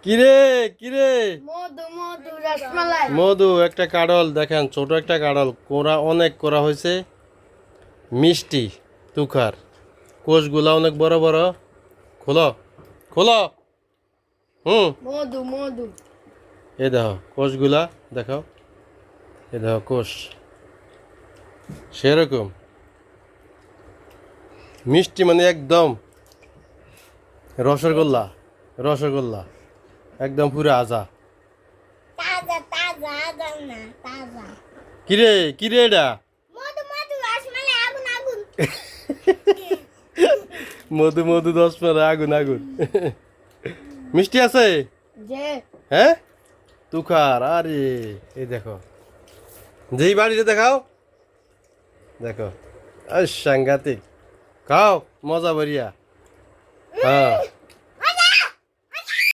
কিরে কিরে মধু মধু রসমালাই মধু একটা কাঁড়ল দেখেন, ছোট একটা কাঁড়ল, কোরা অনেক করা হয়েছে, মিষ্টি তুখার, কোষগুলা অনেক বড় বড়। খোলো খোলো। মধু মধু এ দেখো কোষগুলা, দেখো এ দেখো কোষ, সেরকম মিষ্টি, মানে একদম রসগোল্লা, রসগোল্লা একদম পুরো আজা। তাজা তাজা আদম না তাজা কিরে কিরে এটা মধু মধু রসমালাই আগুন আগুন মধু মধু 10 আগুন আগুন। মিষ্টি আছে যে হ্যাঁ তুখার। আরে এই দেখো, যেই বাড়িতে দেখাও, দেখো আর সাংঘাতিক, খাও মজা বরিয়া। হ্যাঁ